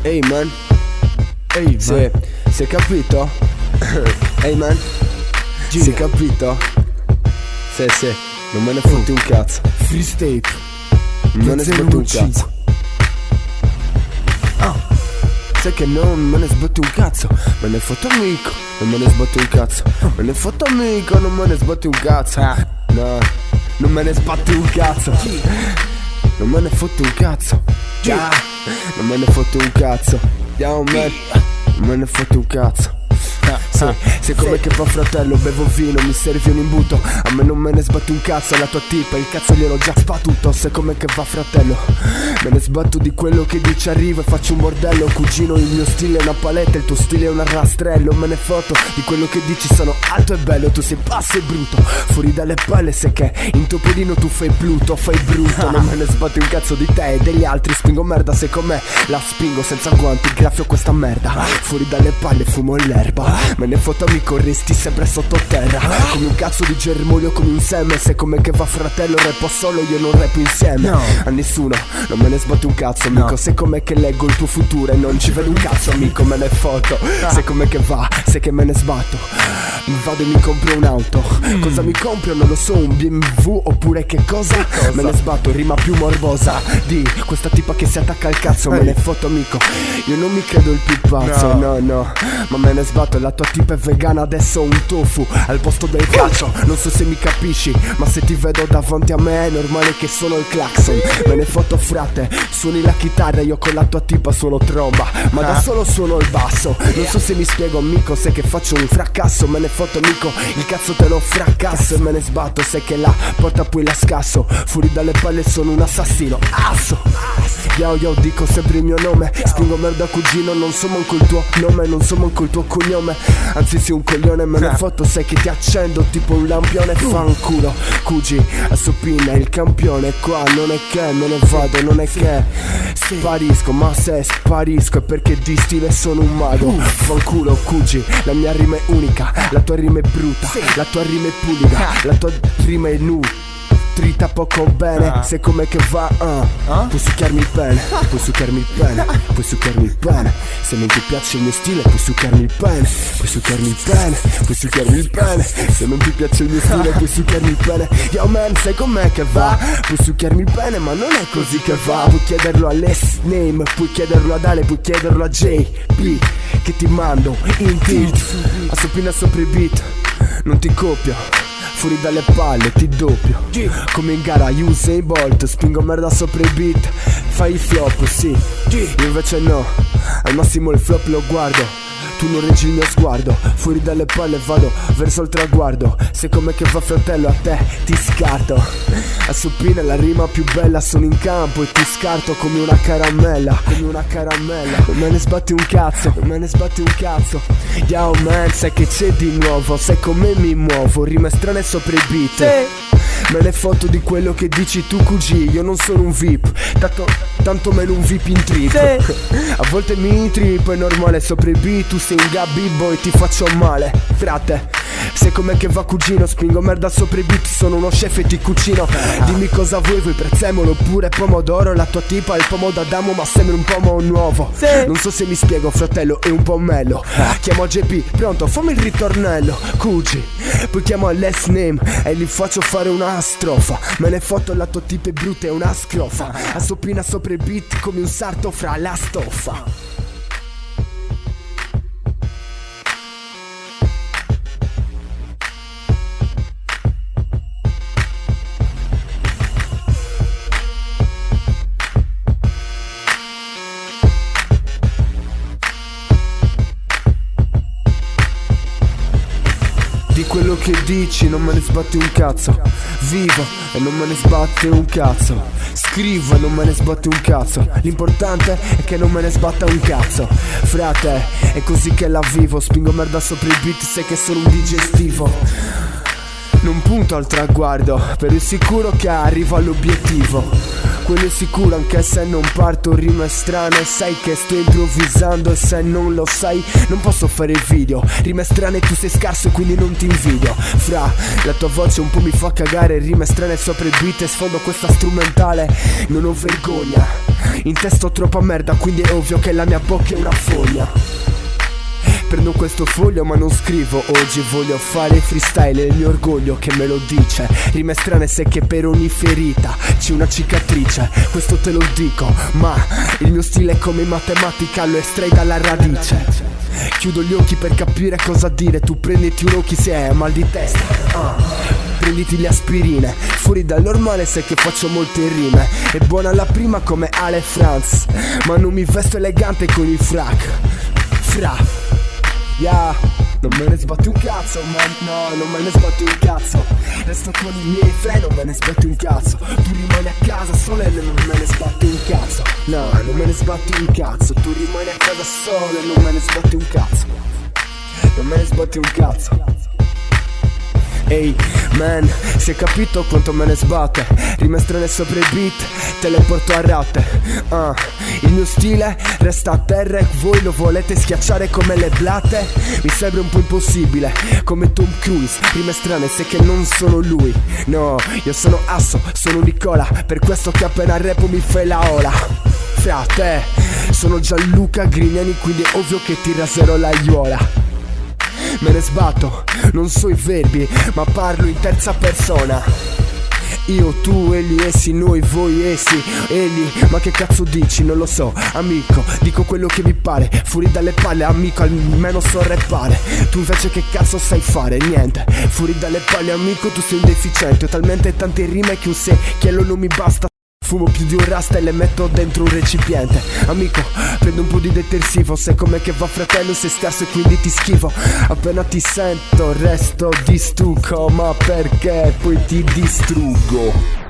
Ehi man, ehi se hai capito? Ehi man, sei capito? Se, non me ne fotti un cazzo. Free State, non me ne sbatti un cazzo. Sai che non me ne sbatti un cazzo. Me ne fotto amico, non me ne sbatti un cazzo. Me ne fotto amico, non me ne sbatti un cazzo. No, non me ne sbatti un cazzo. Non me ne fotto un cazzo. Non me ne fotto un cazzo. Yo man, non me ne fotto un cazzo. Sei come che fa fratello, bevo vino, mi servi un imbuto. A me non me ne sbatti un cazzo, alla tua tipa il cazzo gliel'ho già sbattuto. Sei come che va fratello, me ne sbatto di quello che dici, arrivo e faccio un bordello. Cugino, il mio stile è una paletta, il tuo stile è un rastrello. Me ne foto di quello che dici, sono alto e bello. Tu sei basso e brutto, fuori dalle palle sai che in tuo piedino tu fai Pluto, fai brutto. Non me ne sbatti un cazzo di te e degli altri, spingo merda, sei com'è, la spingo senza guanti, graffio questa merda. Fuori dalle palle fumo l'erba. Me ne foto amico, resti sempre sottoterra. Come un cazzo di germoglio, come un seme. Sei come che va fratello, rappo solo, io non rappo insieme. A nessuno, non me ne sbatti un cazzo amico. Sei come che leggo il tuo futuro e non ci vedo un cazzo amico. Me ne foto, sei come che va, sai che me ne sbatto. Vado e mi compro un'auto. Cosa mi compro? Non lo so, un BMW oppure che cosa? Me ne sbatto, rima più morbosa di questa tipa che si attacca al cazzo. Me ne foto amico, io non mi credo il più pazzo, no. Ma me ne sbatto, la tua tipa è vegana, adesso ho un tofu al posto del calcio. Non so se mi capisci, ma se ti vedo davanti a me è normale che suono il clacson. Me ne foto frate, suoni la chitarra, io con la tua tipa suono tromba, ma da solo suono il basso. Non so se mi spiego amico, sai che faccio un fracasso. Me ne foto amico, il cazzo te lo fracasso. E me ne sbatto, sai che la porta poi la scasso. Fuori dalle palle sono un assassino, asso. Yo dico sempre il mio nome, spingo merda cugino, non so manco il tuo nome, non so manco il tuo cognome. Anzi sei un coglione, me ne foto, sai che ti accendo tipo un lampione. Fanculo, cugi, assopina il campione. Qua non è che me ne vado, non è che sparisco, ma se sparisco è perché di stile sono un mago. Fanculo, cugi, la mia rima è unica, la tua rima è brutta, la tua rima è pulita, la tua rima è nu. Trita poco bene, sei come che va, puoi succhiarmi il pene, puoi succhiarmi il pene, puoi succhiarmi il pene. Se non ti piace il mio stile, puoi succhiarmi il pene, puoi succhiarmi il pene, puoi succhiarmi il pene. Se non ti piace il mio stile, puoi succhiarmi il pene. Yo man, sai com'è che va, puoi succhiarmi il pene, ma non è così che va. Puoi chiederlo a Les Name, puoi chiederlo ad Ale, puoi chiederlo a JP, che ti mando in tilt. Assopina sopra i beat, non ti copio. Fuori dalle palle ti doppio, come in gara Usain Bolt. Spingo merda sopra i beat, fai il flop, sì. Io invece no, al massimo il flop lo guardo. Tu non reggi il mio sguardo, fuori dalle palle vado verso il traguardo. Sei come che va fratello, a te ti scarto. A Supina la rima più bella, sono in campo e ti scarto come una caramella, come una caramella. Non me ne sbatti un cazzo, non me ne sbatti un cazzo. Yo man, sai che c'è di nuovo, sai come mi muovo, rime strane sopra i beat. Me ne foto di quello che dici tu cugi, io non sono un VIP, tanto meno un VIP in trip. A volte mi trip, è normale sopra i beat, tu sei un gabibbo e ti faccio male. Frate, sei come che va cugino, spingo merda sopra i beat, sono uno chef e ti cucino. Dimmi cosa vuoi prezzemolo oppure pomodoro. La tua tipa è il pomo d'Adamo ma sembra un pomo nuovo. Non so se mi spiego fratello, è un po' mello. Chiamo JP, pronto, fammi il ritornello. Cugi, poi chiamo Les Name e gli faccio fare una strofa. Me ne foto, la tua tipa è brutta, è una scrofa. Assopina sopra i beat come un sarto fra la stoffa. Di quello che dici non me ne sbatte un cazzo. Vivo e non me ne sbatte un cazzo. Scrivo e non me ne sbatte un cazzo. L'importante è che non me ne sbatta un cazzo. Frate, è così che la vivo. Spingo merda sopra i beat, sai che sono un digestivo. Non punto al traguardo, per il sicuro che arrivo all'obiettivo. quello è sicuro, anche se non parto rime strane. Sai che sto improvvisando e se non lo sai non posso fare il video. Rime strane, tu sei scarso e quindi non ti invidio. Fra, la tua voce un po' mi fa cagare, rime strane sopra il beat e sfondo questa strumentale. Non ho vergogna, in testa ho troppa merda, quindi è ovvio che la mia bocca è una fogna. Prendo questo foglio ma non scrivo oggi, voglio fare freestyle, è il mio orgoglio che me lo dice. Rime strane, sai che per ogni ferita c'è una cicatrice, questo te lo dico, ma il mio stile è come in matematica, lo estrai dalla radice. Chiudo gli occhi per capire cosa dire, tu prenditi un occhi se hai mal di testa, prenditi le aspirine, fuori dal normale sai che faccio molte rime. È buona la prima come Ale Franz, ma non mi vesto elegante con il frac. Fra, yeah, non me ne sbatti un cazzo, man, no, non me ne sbatti un cazzo. Resto con i miei freni, non me ne sbatti un cazzo. Tu rimani a casa solo e non me ne sbatti un cazzo. No, non me ne sbatti un cazzo. Tu rimani a casa solo e non me ne sbatti un cazzo. Non me ne sbatti un cazzo. Ehi, man, si è capito quanto me ne sbatte? Rime strane sopra il beat, te le porto a rate. Il mio stile resta a terra e voi lo volete schiacciare come le blatte? Mi sembra un po' impossibile, come Tom Cruise. Rime strane, sai che non sono lui. No, io sono Asso, sono Nicola, per questo che appena rappo mi fai la ola. Fra te, sono Gianluca Grignani, quindi è ovvio che ti raserò l'aiuola. Me ne sbatto, non so i verbi, ma parlo in terza persona. Io, tu, egli, essi, noi, voi, essi, egli. Ma che cazzo dici? Non lo so, amico, dico quello che mi pare. Fuori dalle palle, amico, almeno so rappare. Tu invece che cazzo sai fare? Niente. Fuori dalle palle, amico, tu sei un deficiente. Ho talmente tante rime che un secchiello non mi basta. Fumo più di un rasta e le metto dentro un recipiente. Amico, prendo un po' di detersivo, sai com'è che va fratello, sei scarso e quindi ti schivo. Appena ti sento resto di stucco, ma perché poi ti distruggo.